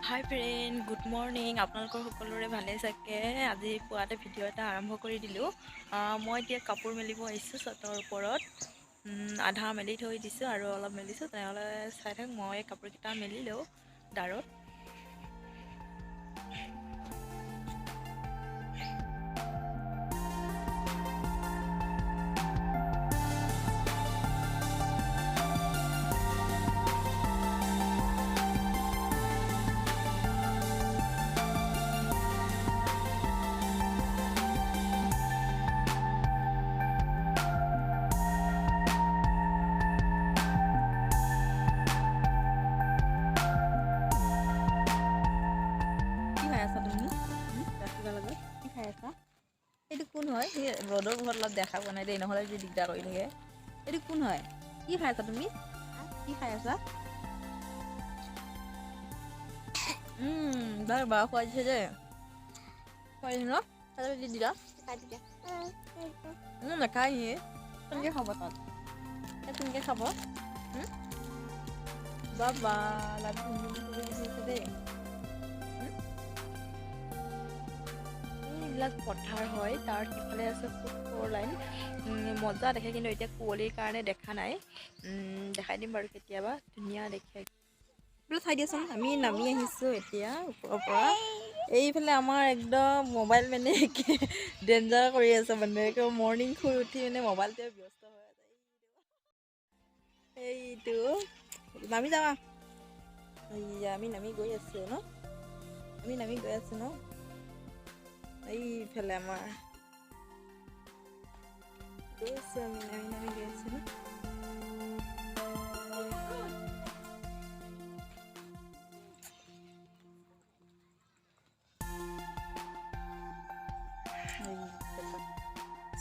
হাই friend, good morning. আপোনালোকৰ সকলোৰে ভালে চাগে। আজি পুৱাতে ভিডিঅ' এটা আৰম্ভ কৰি দিলোঁ। মই এতিয়া কাপোৰ মেলিব আহিছোঁ ছটৰ ওপৰত। আধা মেলি থৈ দিছোঁ আৰু অলপ মেলিছোঁ। তেনেহ'লে চাই থাকক, মই কাপোৰকেইটা মেলি লওঁ দাৰত। এইটো কোন হয়? ৰ'দৰ ঘৰত অলপ দেখা পোৱা নাই দেই, নহ'লে যে দিগদাৰ কৰি থাকে। এইটো কোন হয়? কি খাই আছা তুমি? কি খাই আছা? বাৰু বাৰু খুৱাই দিছে যে খুৱাই দিছে ন? তাতে দি দিলা নাখায় সি। কেনেকৈ খাব তাত? কেনেকৈ খাব? বাবা লাডু দিছে দেই। এইবিলাক পথাৰ হয়, তাৰ সিফালে আছে ফুটৰ লাইন। মজা দেখে, কিন্তু এতিয়া কুঁৱলীৰ কাৰণে দেখা নাই। দেখাই দিম বাৰু কেতিয়াবা, ধুনীয়া দেখে বোলো। চাই দিয়াচোন, আমি নামি আহিছোঁ এতিয়া ওপৰৰ পৰা। এইফালে আমাৰ একদম মোবাইল মানে ডেঞ্জাৰ কৰি আছে, মানে মৰ্ণিং শুই উঠি মানে মোবাইলটোৱে ব্যস্ত হৈ আছে। এইটো নামি যাবা। আমি নামি গৈ আছোঁ ন? এইফালে আমাৰ গৈ আছোঁ, আমি নামি গৈ আছোঁ ন?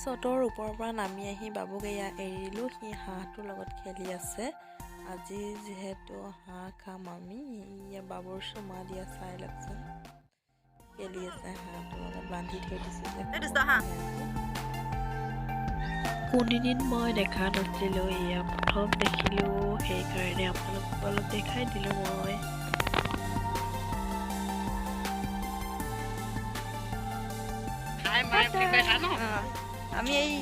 ছটৰ ওপৰৰ পৰা নামি আহি বাবুক এয়া এৰিলোঁ। সি হাঁহটোৰ লগত খেলি আছে। আজি যিহেতু হাঁহ খাম আমি, এয়া বাবুৰ চুমা দিয়া চাই লওকচোন। খেলি আছে হাঁহটোৰ লগত, বান্ধি থৈ দিছোঁ যে। কোনদিন মই দেখা নাছিলোঁ, এয়া প্ৰথম দেখিলোঁ, সেইকাৰণে আপোনালোকক অলপ দেখাই দিলোঁ মই। আমি এই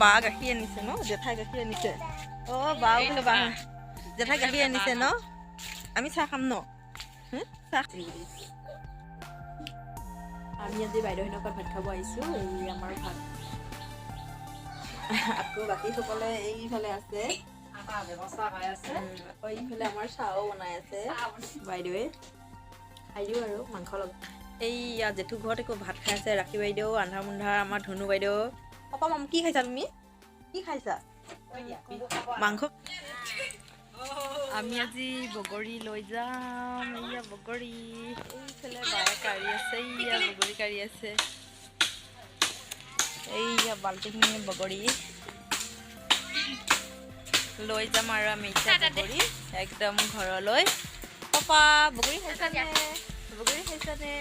বা গাখীৰ আনিছে ন? জেঠাই গাখীৰ আনিছে। বা বোলে বা জেঠাই গাখীৰ আনিছে ন? আমি চাহ খাম ন? চাহ আমি আজি বাইদেউহঁতৰ ঘৰত ভাত খাব আহিছোঁ। এই আমাৰ ভাত আকৌ বাকীসকলে এইফালে আছে, আকৌ এইফালে আমাৰ চাহও বনাই আছে বাইদেৱে। খাই দিওঁ আৰু মাংস লগত। এই জেঠু ঘৰত একো ভাত খাই আছে ৰাখী বাইদেউ, আন্ধাৰ মুন্ধাৰ আমাৰ ধনু বাইদেউ। পাপা মাম কি খাইছা তুমি? কি খাইছা? মাংস। আমি আজি বগৰী লৈ যাম। এইয়া বগৰী, এইফালে বায়ে কাঢ়ি আছে। এইয়া বগৰী কাঢ়ি আছে। এইয়া বাল্টিখিনি বগৰী লৈ যাম আৰু আমি এতিয়া বগৰী একদম ঘৰলৈ। পাপা বগৰী খাইছানে? বগৰী খাইছানে?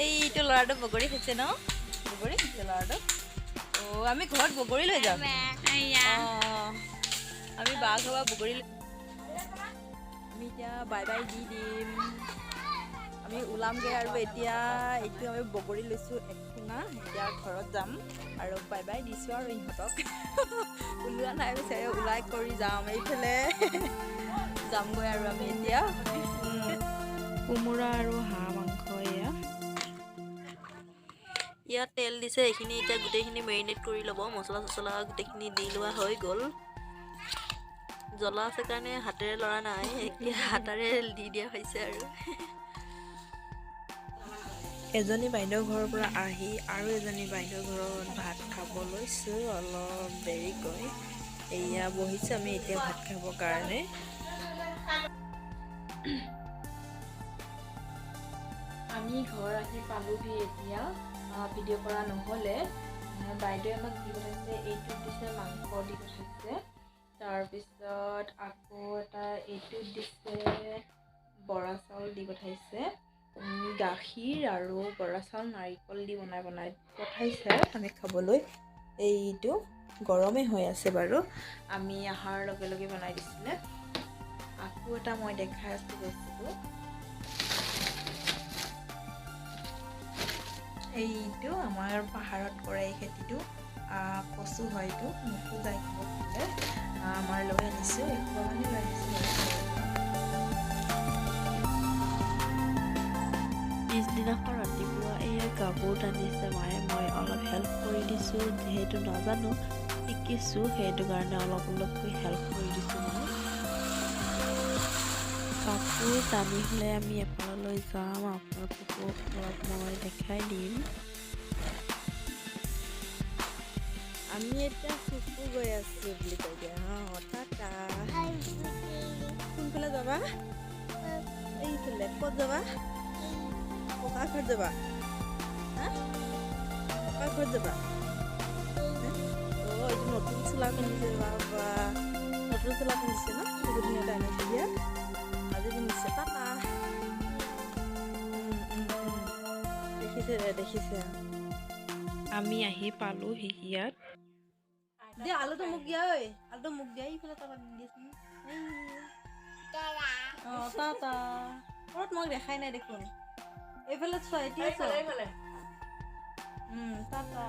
এইটো ল'ৰাটো বগৰী খাইছে ন? বগৰী খাইছে ল'ৰাটো। আমি ঘৰত বগৰী লৈ যাম। আমি বা ঘৰৰ বগৰী আমি এতিয়া বাই বাই দি দিম। আমি ওলামগৈ আৰু এতিয়া এইটো আমি বগৰী লৈছোঁ একঠুঙা। এতিয়া ঘৰত যাম আৰু বাই বাই দিছোঁ আৰু ইহঁতক। ওলোৱা নাই বিচাৰে, ওলাই কৰি যাম এইফালে যামগৈ আৰু আমি এতিয়া। কোমোৰা আৰু হাঁহ মাংস ইয়াত তেল দিছে। এইখিনি এতিয়া গোটেইখিনি মেৰিনেট কৰি ল'ব। মছলা চছলা গোটেইখিনি দি লোৱা হৈ গ'ল। জ্বলা আছে কাৰণে হাতেৰে লৰা নাই, এতিয়া হাতেৰে দি দিয়া হৈছে আৰু। এজনী বাইদেউৰ ঘৰৰ পৰা আহি আৰু এজনী বাইদেউৰ ঘৰত ভাত খাব লৈছোঁ অলপ দেৰিকৈ। এয়া বহিছোঁ আমি এতিয়া ভাত খাবৰ কাৰণে। আমি ঘৰ আহি পালোহি এতিয়া। ভিডিঅ' কৰা নহ'লে, বাইদেৱে আমাক দি পঠাইছে, এইটোত দিছে মাংস দি পঠাইছে। তাৰপিছত আকৌ এটা এইটোত দিছে বৰা চাউল দি পঠাইছে। গাখীৰ আৰু বৰা চাউল নাৰিকল দি বনাই পঠাইছে আমি খাবলৈ। এইটো গৰমে হৈ আছে বাৰু, আমি অহাৰ লগে লগে বনাই দিছিলে। আকৌ এটা মই দেখাই আছোঁ বস্তু। এইটো আমাৰ পাহাৰত কৰে এই খেতিটো কচু হয় এইটো নুফুজাই বোলে আমাৰ লৈ আনিছোঁ একমানে লৈ আনিছোঁ পিছদিনাখন ৰাতিপুৱা এয়া কাপোৰ টানিছে মায়ে মই অলপ হেল্প কৰি দিছোঁ যিহেতু নাজানো শিকিছোঁ সেইটো কাৰণে অলপকৈ হেল্প কৰি দিছোঁ মই কাপোৰ টানি হ'লে আমি এফাললৈ যাম আপোনালোককো অলপ মই দেখাই দিম আমি এতিয়া চুকু গৈ আছোঁ বুলি কৈ দিয়া টাটা কোনফালে যাবা এইফালে ক'ত যাবা ককা ঘৰত যাবা ককা ঘৰত যাবা এইটো নতুন চোলা পিন্ধিছে বাবা নতুন চোলা পিন্ধিছে ন বহুত ধুনীয়া টাইম দিয়া আজি পিন্ধিছে টাটা দেখিছে আমি আহি পালোঁ হিয়াত দিয়া আলুটো মোক দিয়া ঐ আলুটো মোক দিয়া এইফালে টাটা দিয়াচোন টাটা ঘৰত মোক দেখাই নাই দেখোন এইফালে চোৱা এতিয়া চোৱা টাটা